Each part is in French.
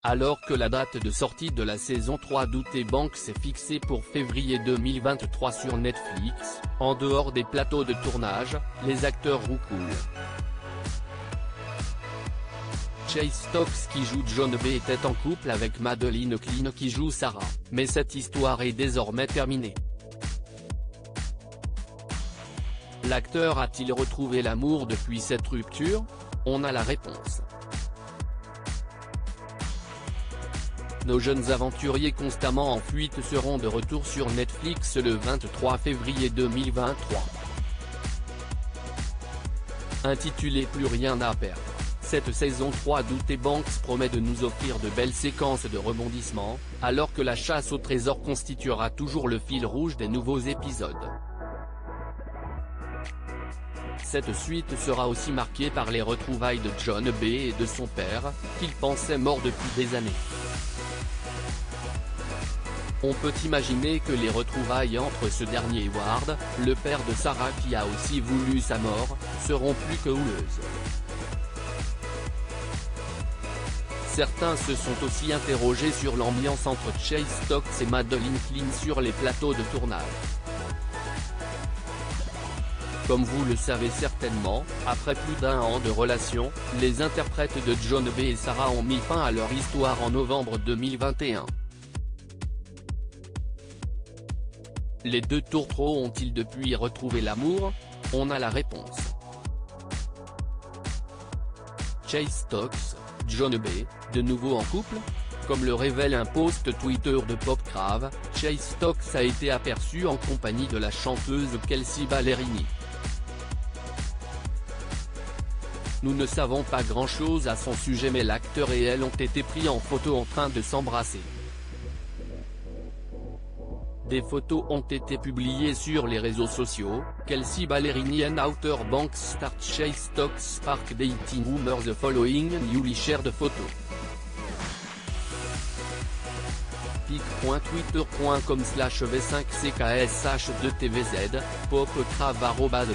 Alors que la date de sortie de la saison 3 d'Outer Banks est fixée pour février 2023 sur Netflix, en dehors des plateaux de tournage, les acteurs roucoulent. Chase Stokes qui joue John B était en couple avec Madeline Klein qui joue Sarah, mais cette histoire est désormais terminée. L'acteur a-t-il retrouvé l'amour depuis cette rupture? On a la réponse. Nos jeunes aventuriers constamment en fuite seront de retour sur Netflix le 23 février 2023. Intitulé Plus rien à perdre, cette saison 3 d'Outer Banks promet de nous offrir de belles séquences de rebondissements, alors que la chasse au trésor constituera toujours le fil rouge des nouveaux épisodes. Cette suite sera aussi marquée par les retrouvailles de John B et de son père, qu'il pensait mort depuis des années. On peut imaginer que les retrouvailles entre ce dernier et Ward, le père de Sarah qui a aussi voulu sa mort, seront plus que houleuses. Certains se sont aussi interrogés sur l'ambiance entre Chase Stokes et Madeline Klein sur les plateaux de tournage. Comme vous le savez certainement, après plus d'un an de relation, les interprètes de John B et Sarah ont mis fin à leur histoire en novembre 2021. Les deux tourtereaux ont-ils depuis retrouvé l'amour? On a la réponse. Chase Stokes, John B, de nouveau en couple? Comme le révèle un post Twitter de Popcrave, Chase Stokes a été aperçu en compagnie de la chanteuse Kelsea Ballerini. Nous ne savons pas grand-chose à son sujet mais l'acteur et elle ont été pris en photo en train de s'embrasser. Des photos ont été publiées sur les réseaux sociaux. Kelsea Ballerini and Outer Banks start Chase Stokes spark dating rumors the following newly shared photo. pic.twitter.com/v5cksh2tvz, popcrave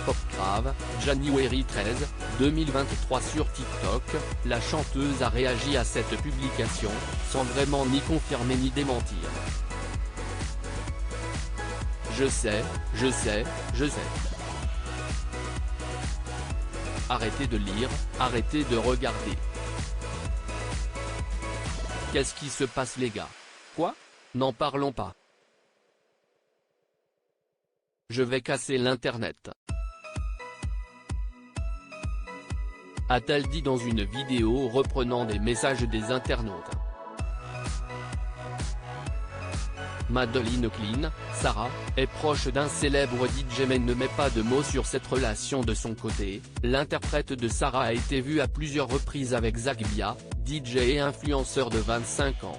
@popcrave, January 13, 2023 sur TikTok, la chanteuse a réagi à cette publication, sans vraiment ni confirmer ni démentir. Je sais. Arrêtez de lire, arrêtez de regarder. Qu'est-ce qui se passe les gars? Quoi? N'en parlons pas. Je vais casser l'internet. A-t-elle dit dans une vidéo reprenant des messages des internautes. Madeline Klein, Sarah, est proche d'un célèbre DJ mais ne met pas de mots sur cette relation de son côté. L'interprète de Sarah a été vue à plusieurs reprises avec Zach Bia, DJ et influenceur de 25 ans.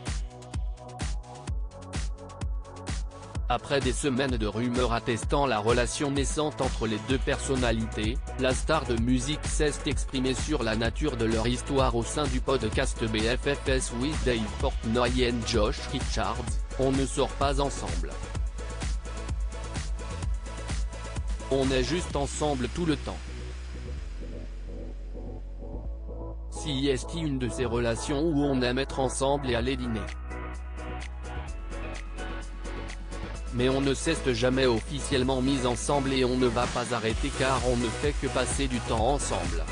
Après des semaines de rumeurs attestant la relation naissante entre les deux personnalités, la star de musique s'est exprimée sur la nature de leur histoire au sein du podcast BFFs with Dave Portnoy and Josh Richards. On ne sort pas ensemble. On est juste ensemble tout le temps. Si est une de ces relations où on aime être ensemble et aller dîner. Mais on ne s'est jamais officiellement mis ensemble et on ne va pas arrêter car on ne fait que passer du temps ensemble.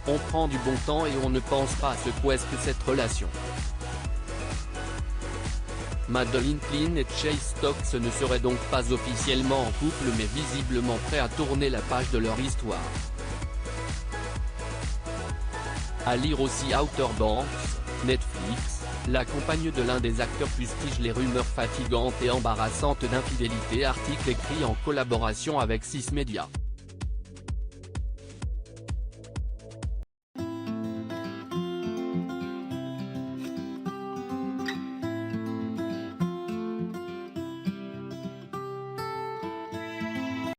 On prend du bon temps et on ne pense pas à ce qu'est-ce que cette relation. Madeline Klein et Chase Stokes ne seraient donc pas officiellement en couple mais visiblement prêts à tourner la page de leur histoire. À lire aussi Outer Banks, Netflix, la compagne de l'un des acteurs fustige les rumeurs fatigantes et embarrassantes d'infidélité. Article écrit en collaboration avec 6 Médias.